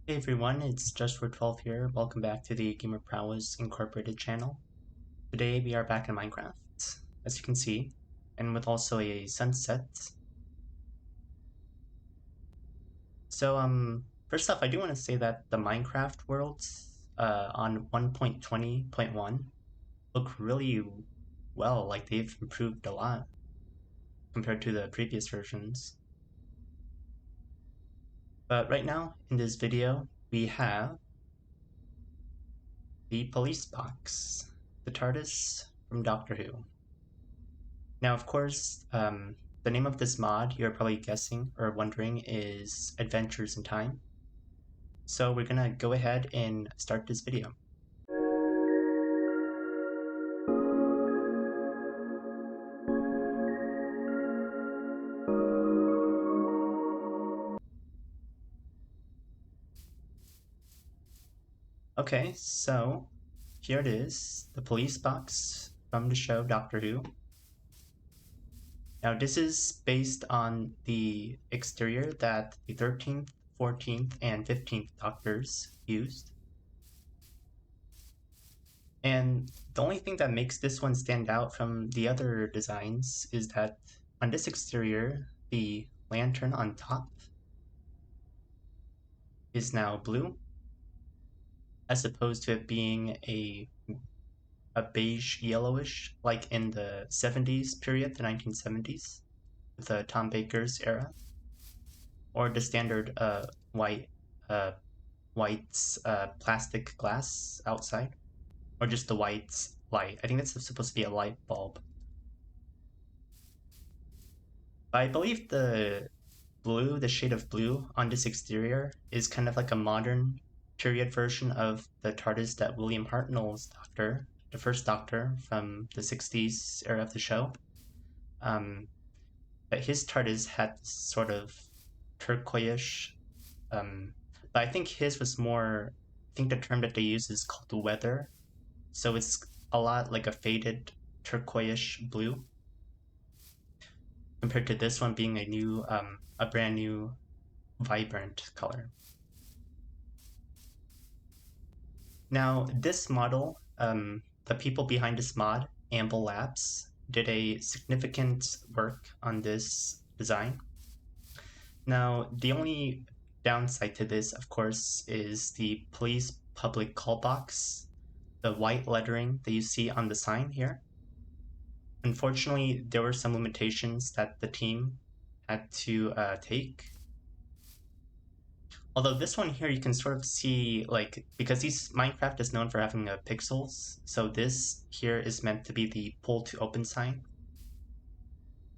Hey everyone, it's Just412 here. Welcome back to the Gamer Prowess Incorporated channel. Today we are back in Minecraft, as you can see, and with also a sunset. So, first off, I do want to say that the Minecraft worlds on 1.20.1 look really well, like they've improved a lot compared to the previous versions. But right now, in this video, we have the police box, the TARDIS from Doctor Who. Now, of course, the name of this mod, you're probably guessing or wondering, is Adventures in Time. So we're gonna go ahead and start this video. Okay, so here it is, the police box from the show Doctor Who. Now, this is based on the exterior that the 13th, 14th, and 15th Doctors used. And the only thing that makes this one stand out from the other designs is that on this exterior, the lantern on top is now blue, as opposed to it being a beige yellowish, like in the 70s period, the 1970s, the Tom Baker's era, or the standard white plastic glass outside, or just the white light. I think that's supposed to be a light bulb. But I believe the blue, the shade of blue on this exterior is kind of like a modern period version of the TARDIS that William Hartnell's Doctor, the first Doctor from the 60s era of the show. But his TARDIS had this sort of turquoise, but I think his was more, I think the term that they use is called the weather. So it's a lot like a faded turquoise blue, compared to this one being a brand new, vibrant color. Now, this model, the people behind this mod, Amble Labs, did a significant work on this design. Now, the only downside to this, of course, is the police public call box, the white lettering that you see on the sign here. Unfortunately, there were some limitations that the team had to take. Although this one here, you can sort of see, like, because Minecraft is known for having pixels, so this here is meant to be the pull to open sign.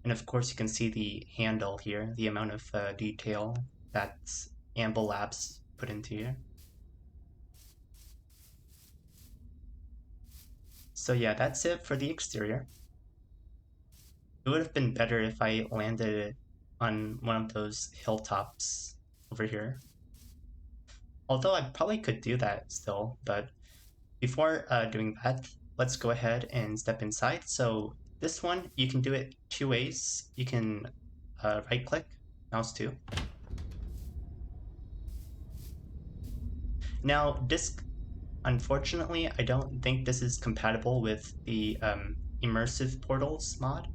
And of course, you can see the handle here, the amount of detail that Amble Labs put into here. So yeah, that's it for the exterior. It would have been better if I landed it on one of those hilltops over here. Although I probably could do that still, but before doing that, let's go ahead and step inside. So this one, you can do it two ways. You can right click, mouse 2. Now this, unfortunately, I don't think this is compatible with the immersive portals mod.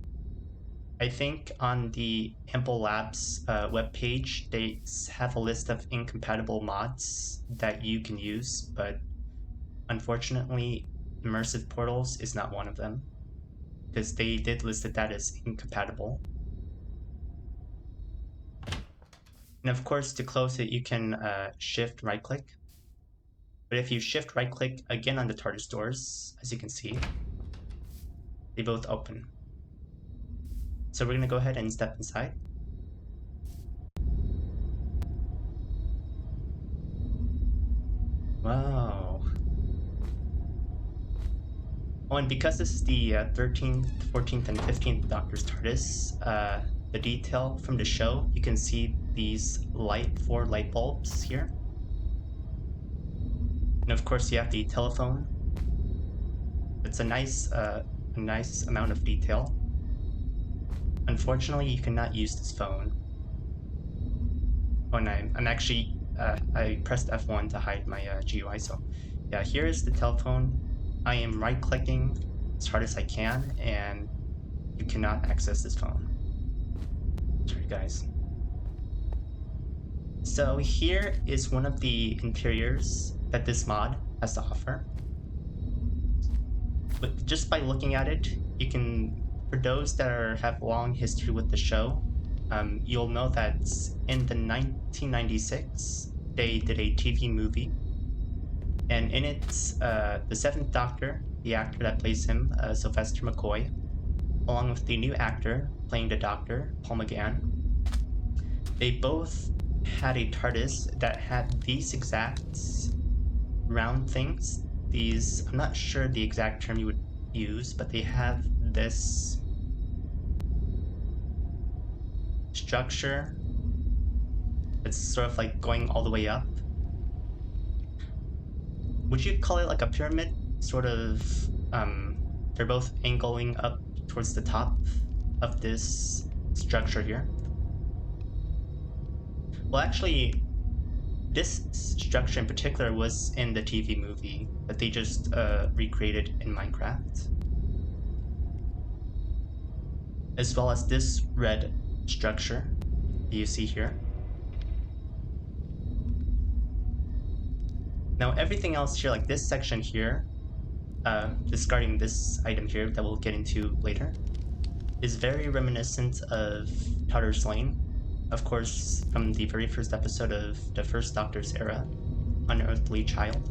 I think on the Amble Labs webpage, they have a list of incompatible mods that you can use, but unfortunately, Immersive Portals is not one of them, because they did list that as incompatible. And of course, to close it, you can shift right click. But if you shift right click again on the TARDIS doors, as you can see, they both open. So we're going to go ahead and step inside. Wow. Oh, and because this is the 13th, 14th, and 15th Doctor's TARDIS, the detail from the show, you can see these four light bulbs here. And of course you have the telephone. It's a nice amount of detail. Unfortunately, you cannot use this phone. Oh, and I'm actually I pressed F1 to hide my GUI. So yeah, here is the telephone. I am right clicking as hard as I can, and you cannot access this phone. Sorry guys. So here is one of the interiors that this mod has to offer. But just by looking at it, you can, for those that have a long history with the show, you'll know that in the 1996, they did a TV movie, and in it, the Seventh Doctor, the actor that plays him, Sylvester McCoy, along with the new actor playing the Doctor, Paul McGann, they both had a TARDIS that had these exact round things. These, I'm not sure the exact term you would use, but they have this structure that's sort of like going all the way up. Would you call it like a pyramid? Sort of, they're both angling up towards the top of this structure here. Well, actually, this structure in particular was in the TV movie that they just recreated in Minecraft. As well as this red structure that you see here. Now everything else here, like this section here, discarding this item here that we'll get into later, is very reminiscent of Tatter's Lane. Of course, from the very first episode of the first Doctor's era, Unearthly Child.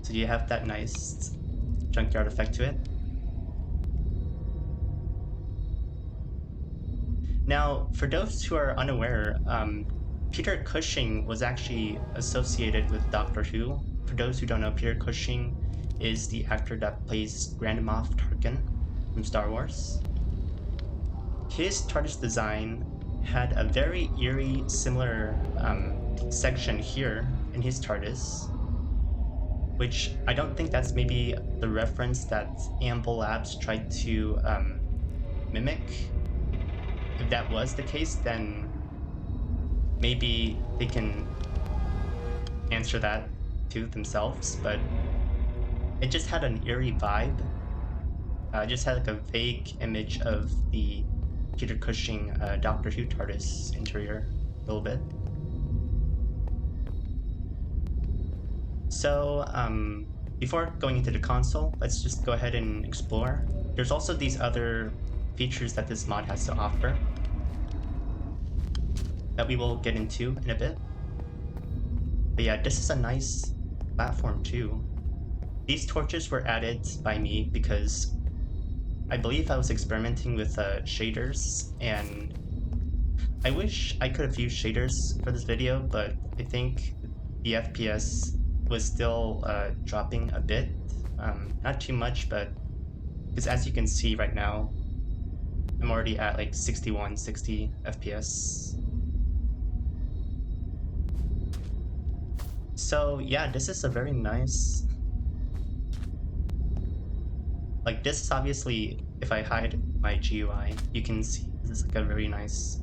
So you have that nice junkyard effect to it. Now, for those who are unaware, Peter Cushing was actually associated with Doctor Who. For those who don't know, Peter Cushing is the actor that plays Grand Moff Tarkin from Star Wars. His TARDIS design had a very eerie, similar section here in his TARDIS, which I don't think that's maybe the reference that Amble Labs tried to mimic. If that was the case, then maybe they can answer that to themselves, but it just had an eerie vibe. It just had like a vague image of the Peter Cushing Doctor Who TARDIS interior a little bit. So before going into the console, let's just go ahead and explore. There's also these other features that this mod has to offer that we will get into in a bit. But yeah, this is a nice platform too. These torches were added by me because I believe I was experimenting with shaders, and I wish I could have used shaders for this video, but I think the FPS was still dropping a bit. Not too much, but because as you can see right now, I'm already at like 61, 60 FPS. So yeah, this is a very nice, like this is obviously, if I hide my GUI, you can see this is like a very nice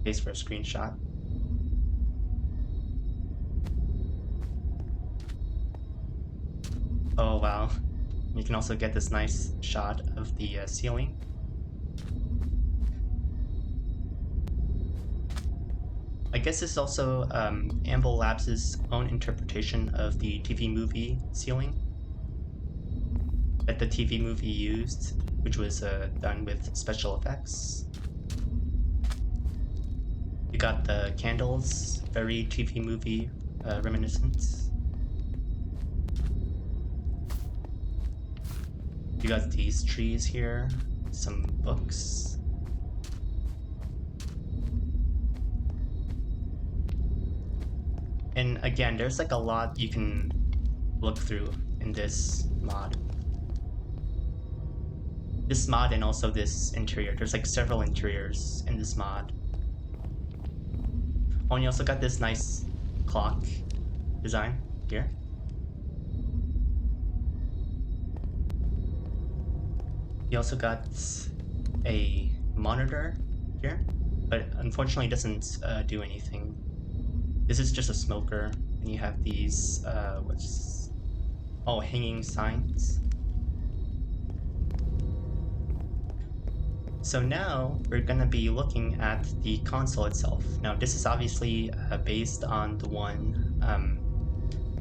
place for a screenshot. Oh wow, you can also get this nice shot of the ceiling. I guess this is also Amble Labs' own interpretation of the TV movie ceiling that the TV movie used, which was done with special effects. You got the candles, very TV movie reminiscent. You got these trees here, some books. And again, there's like a lot you can look through in this mod. This mod and also this interior. There's like several interiors in this mod. Oh, and you also got this nice clock design here. You also got a monitor here. but unfortunately it doesn't do anything. This is just a smoker, and you have these hanging signs. So now we're going to be looking at the console itself. Now this is obviously based on the one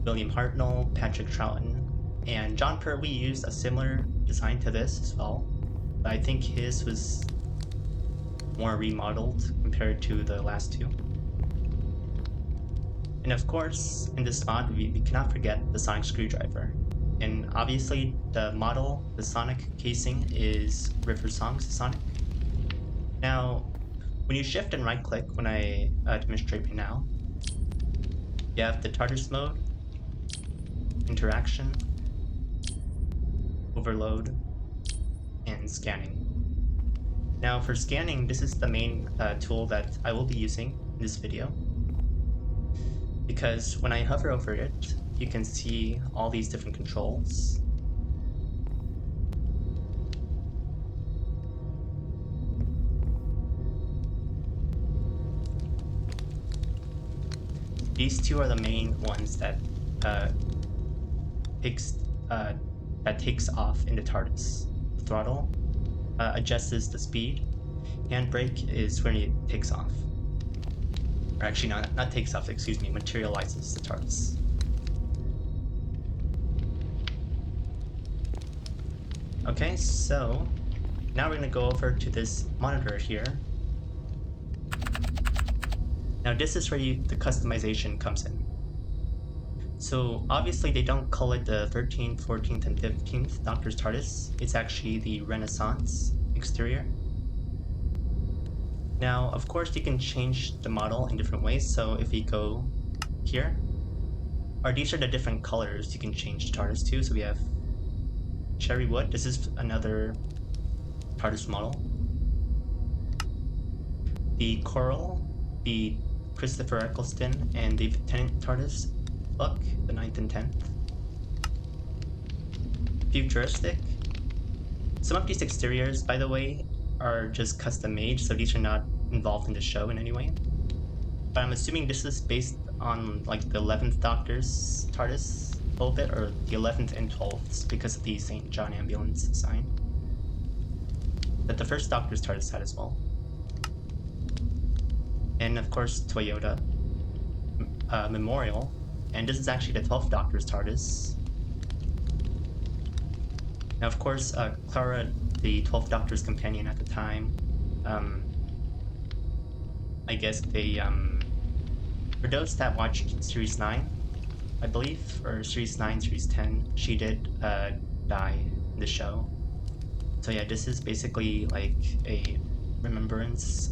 William Hartnell, Patrick Troughton, and John Pertwee used a similar design to this as well, but I think his was more remodeled compared to the last two. And of course, in this mod, we cannot forget the sonic screwdriver. And obviously, the sonic casing is River Song's sonic. Now, when you shift and right click, when I demonstrate right now, you have the TARDIS mode, interaction, overload, and scanning. Now for scanning, this is the main tool that I will be using in this video, because when I hover over it, you can see all these different controls. These two are the main ones that takes off in the TARDIS. The throttle adjusts the speed. Handbrake is when it takes off. Or actually, not takes off, excuse me, materializes the TARDIS. Okay, so now we're going to go over to this monitor here. Now this is where the customization comes in. So obviously they don't call it the 13th, 14th, and 15th Doctor's TARDIS. It's actually the Renaissance exterior. Now, of course, you can change the model in different ways. So if we go here, these are the different colors you can change the TARDIS to. So we have Cherry Wood. This is another TARDIS model. The Coral, the Christopher Eccleston, and the Lieutenant TARDIS book, the 9th and 10th. Futuristic. Some of these exteriors, by the way, are just custom made, so these are not involved in the show in any way. But I'm assuming this is based on like the 11th Doctor's TARDIS a little bit, or the 11th and 12th, because of the St. John ambulance sign that the first Doctor's TARDIS had as well. And of course, Toyota Memorial. And this is actually the 12th Doctor's TARDIS. Now, of course, Clara, the 12th Doctor's companion at the time, I guess they, for those that watched Series 9, I believe, or Series 9, Series 10, she did die in the show. So yeah, this is basically like a remembrance.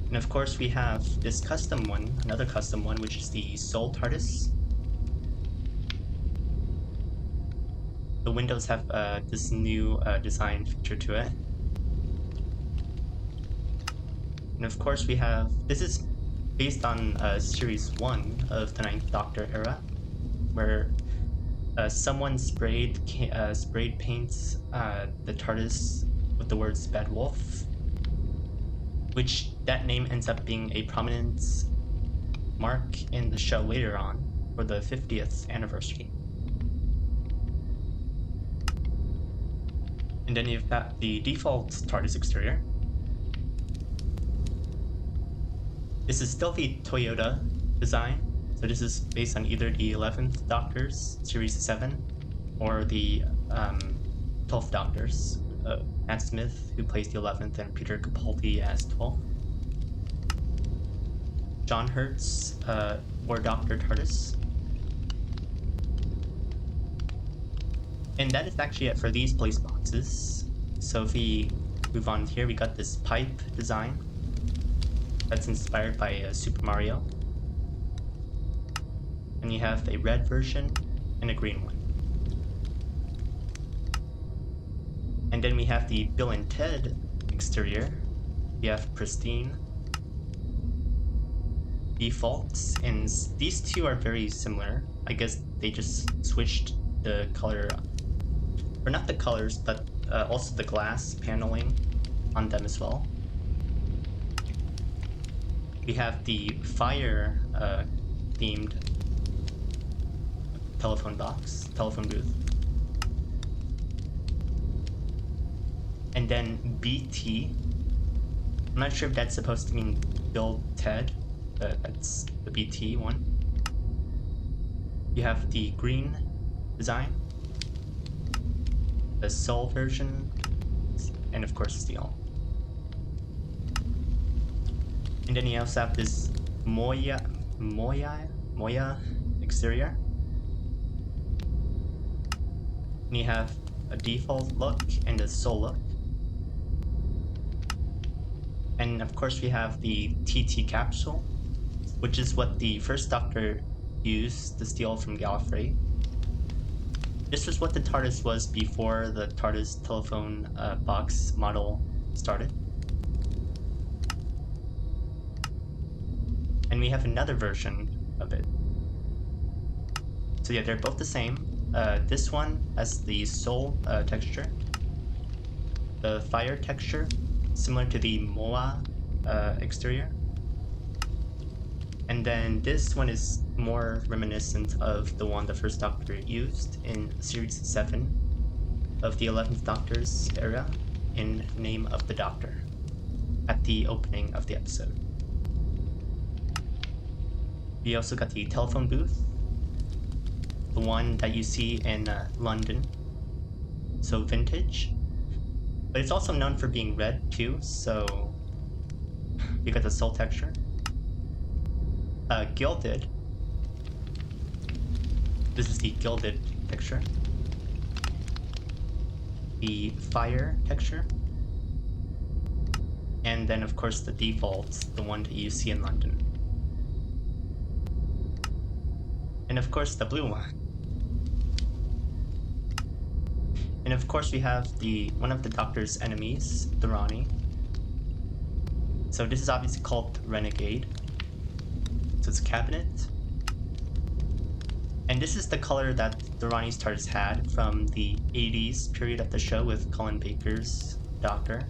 And of course we have this custom one, another custom one, which is the Soul TARDIS. The windows have this new design feature to it. And of course we have, this is based on Series 1 of the 9th Doctor era, where someone sprayed paints the TARDIS with the words Bad Wolf, which that name ends up being a prominent mark in the show later on for the 50th anniversary. And then you've got the default TARDIS exterior. This is still the Toyota design, so this is based on either the 11th Doctor's Series 7 or the 12th Doctor's. Matt Smith, who plays the 11th, and Peter Capaldi as 12th. John Hurt's War Doctor TARDIS. And that is actually it for these place boxes. So if we move on here, we got this pipe design that's inspired by Super Mario. And you have a red version and a green one. And then we have the Bill and Ted exterior. We have pristine, defaults, and these two are very similar. I guess they just switched the color, or not the colors, but also the glass paneling on them as well. We have the fire themed telephone booth. And then BT. I'm not sure if that's supposed to mean Bill Ted, but that's the BT one. You have the green design, the Soul version, and of course steel. And then you also have this Moya exterior. And you have a default look and a Soul look. And of course we have the TT capsule, which is what the first Doctor used to steal from Gallifrey. This was what the TARDIS was before the TARDIS telephone box model started. And we have another version of it. So yeah, they're both the same. This one has the Soul texture. The fire texture, similar to the Moa exterior. And then this one is more reminiscent of the one the first Doctor used in Series 7 of the 11th Doctor's era in Name of the Doctor at the opening of the episode. We also got the telephone booth, the one that you see in London, so vintage, but it's also known for being red too, so you got the Soul texture. Gilded, this is the gilded texture, the fire texture, and then of course the default, the one that you see in London. And of course the blue one. And of course we have one of the Doctor's enemies, the Ronnie. So this is obviously called Renegade. So it's cabinet. And this is the color that the Ronnie's TARDIS had from the 80s period of the show with Colin Baker's Doctor.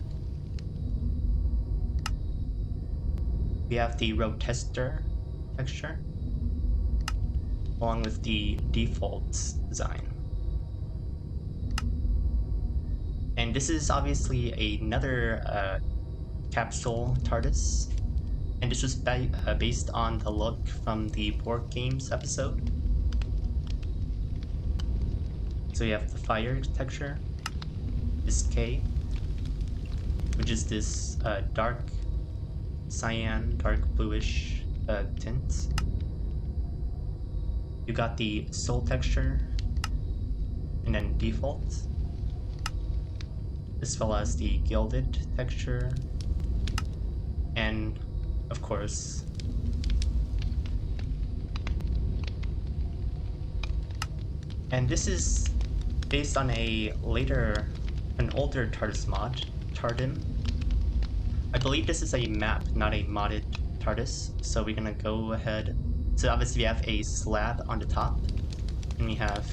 We have the Roadster texture, along with the default design. And this is obviously another capsule TARDIS, and this was based on the look from the board games episode. So you have the fire texture, this K, which is this dark cyan, dark bluish tint. You got the Soul texture, and then default, as well as the gilded texture, and of course this is based on an older TARDIS mod, TARDIM. I believe this is a map, not a modded TARDIS, so we're gonna go ahead. So obviously we have a slab on the top, and we have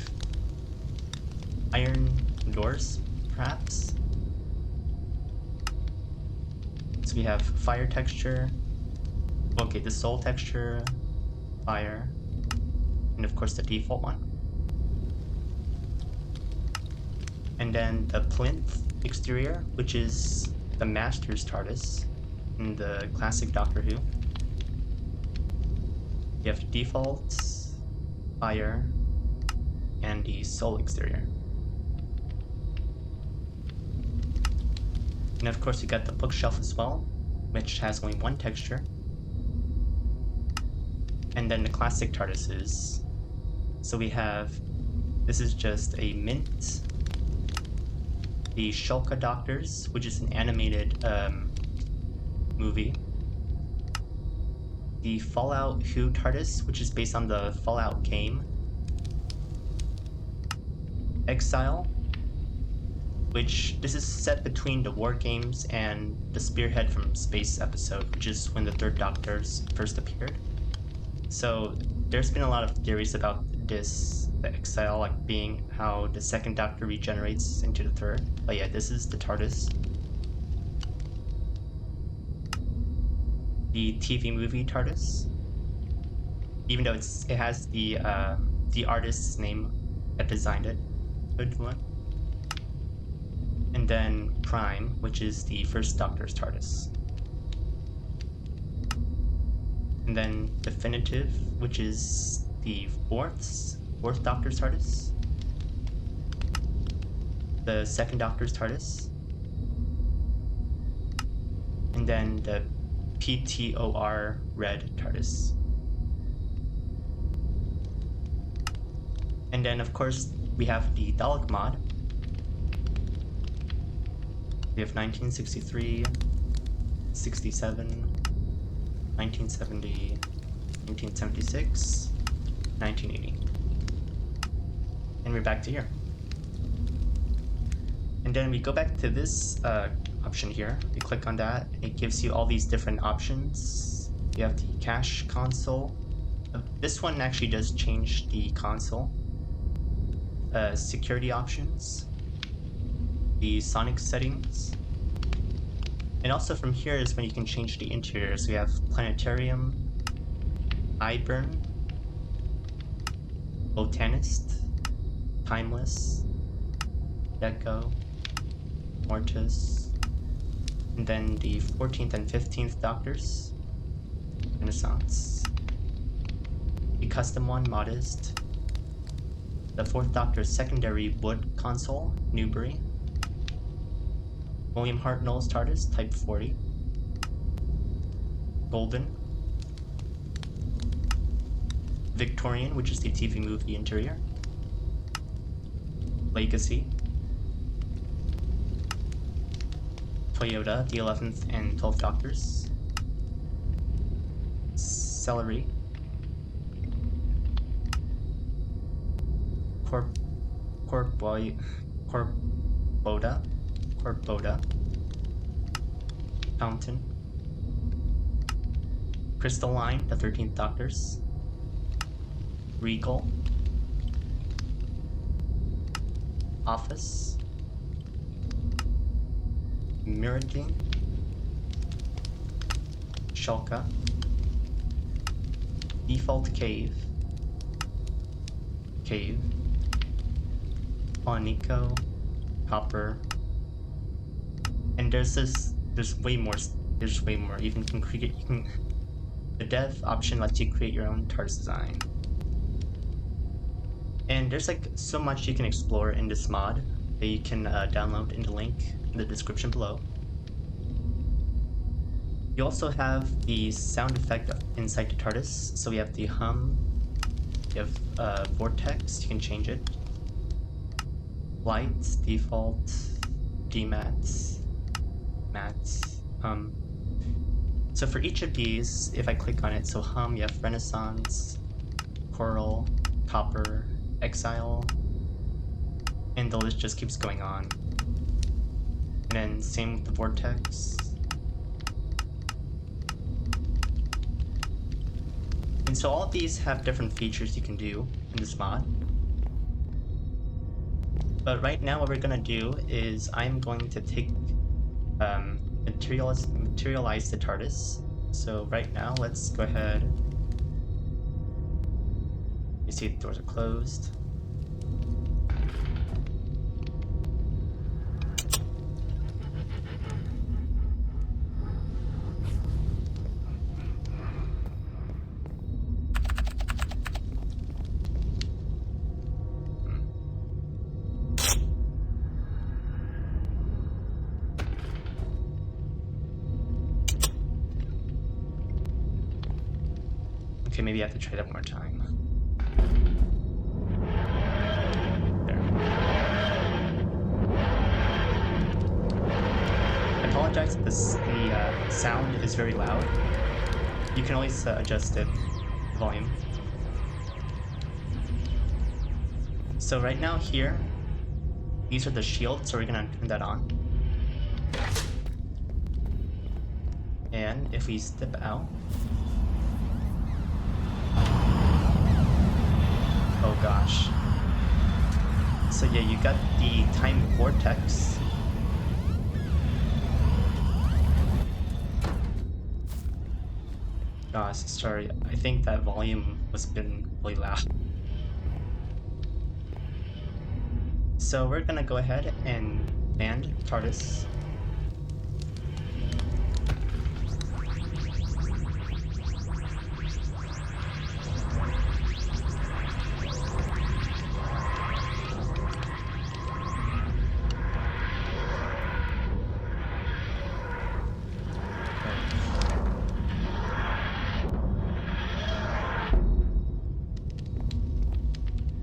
iron doors, perhaps. So we have fire texture, okay, the Soul texture, fire, and of course the default one. And then the plinth exterior, which is the Master's TARDIS in the classic Doctor Who. You have defaults, fire, and the Soul exterior. And of course you got the bookshelf as well, which has only one texture. And then the classic TARDISes. So we have, this is just a mint, the Shulka Doctors, which is an animated movie. The Fallout Who TARDIS, which is based on the Fallout game. Exile, which this is set between the War Games and the Spearhead from Space episode, which is when the third Doctor first appeared. So there's been a lot of theories about TARDIS, the exile, like being how the second Doctor regenerates into the third. But yeah, this is the TARDIS. The TV movie TARDIS. Even though it has the artist's name that designed it. Good one. And then Prime, which is the first Doctor's TARDIS. And then Definitive, which is the fourth Doctor's TARDIS. The second Doctor's TARDIS. And then the PTOR Red TARDIS. And then of course we have the Dalek mod. We have 1963, 67, 1970, 1976, 1980. And we're back to here. And then we go back to this option here. We click on that, and it gives you all these different options. You have the cache console. This one actually does change the console. Security options. The sonic settings. And also from here is when you can change the interior. So we have planetarium, eyeburn, botanist, timeless, deco, mortis, and then the 14th and 15th Doctors, Renaissance, the custom one, modest, the 4th Doctor's secondary wood console, Newbury, William Hartnell's TARDIS, Type 40, Golden, Victorian, which is the TV movie interior, Legacy, Toyota, the 11th and 12th Doctors, Celery, Corboda, Fountain, Crystalline, the 13th Doctors, Regal, Office, Miraking, Shulka, Default Cave, Nico, Copper, and there's way more. Even the dev option lets you create your own TARDIS design. And there's like so much you can explore in this mod that you can download in the link in the description below. You also have the sound effect inside the TARDIS. So we have the hum, you have vortex, you can change it. Lights, default, GMAT, mats. So for each of these, if I click on it, so hum, you have Renaissance, Coral, Copper, Exile, and the list just keeps going on. And then same with the vortex. And so all of these have different features you can do in this mod. But right now what we're going to do is I'm going to take materialize the TARDIS. So right now let's go ahead. You see the doors are closed. Okay, maybe I have to try that one more time. There. I apologize if the sound is very loud. You can always adjust it, the volume. So right now here, these are the shields, so we're gonna turn that on. And if we step out, Oh gosh. So yeah, you got the Time Vortex. Gosh, sorry, I think that volume was been really loud. So we're gonna go ahead and land TARDIS.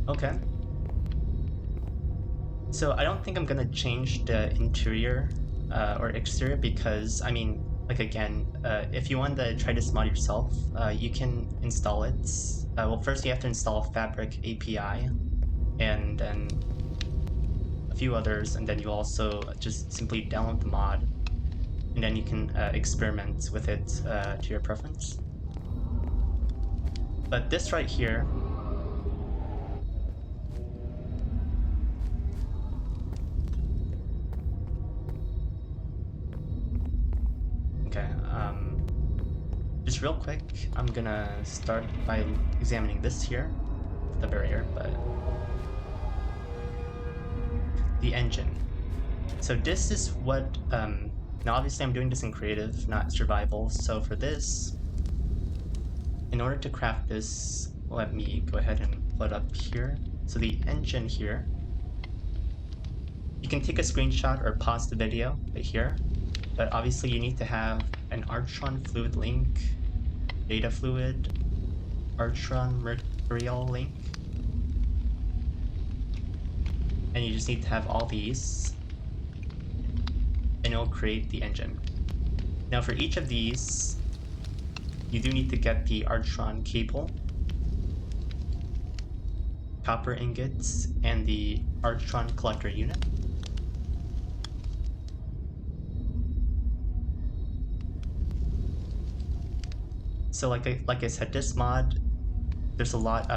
Okay. So I don't think I'm gonna change the interior or exterior because, I mean, like again, if you want to try this mod yourself, you can install it. Well, first you have to install Fabric API and then a few others, and then you also just simply download the mod and then you can experiment with it to your preference. But this right here, okay, just real quick, I'm gonna start by examining this here, the barrier, but the engine. So this is what, now obviously I'm doing this in creative, not survival, so for this, in order to craft this, let me go ahead and pull it up here. So the engine here, you can take a screenshot or pause the video right here, but obviously you need to have an artron fluid link, data fluid, artron mercurial link, and you just need to have all these, and it'll create the engine. Now for each of these, you do need to get the artron cable, copper ingots, and the artron collector unit. So like I said, this mod, there's a lot,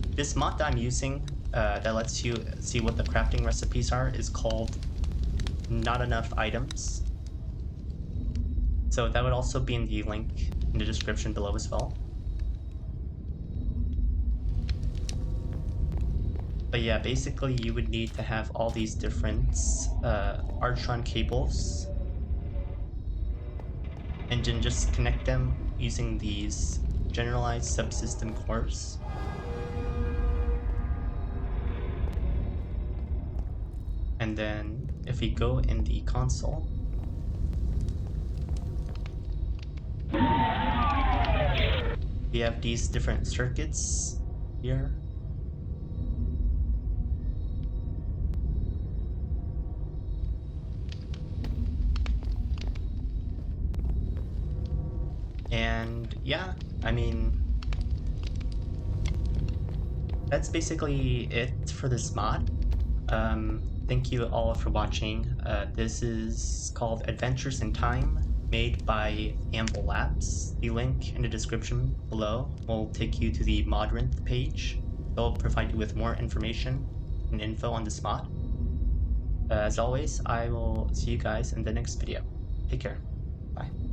this mod that I'm using that lets you see what the crafting recipes are is called Not Enough Items. So that would also be in the link in the description below as well. But yeah, basically you would need to have all these different artron cables and then just connect them using these generalized subsystem cores. And then if we go in the console, we have these different circuits here. And yeah, I mean, that's basically it for this mod. Thank you all for watching. This is called Adventures in Time, made by Amble Labs. The link in the description below will take you to the Modrinth page. They'll provide you with more information and info on this mod. As always, I will see you guys in the next video. Take care. Bye.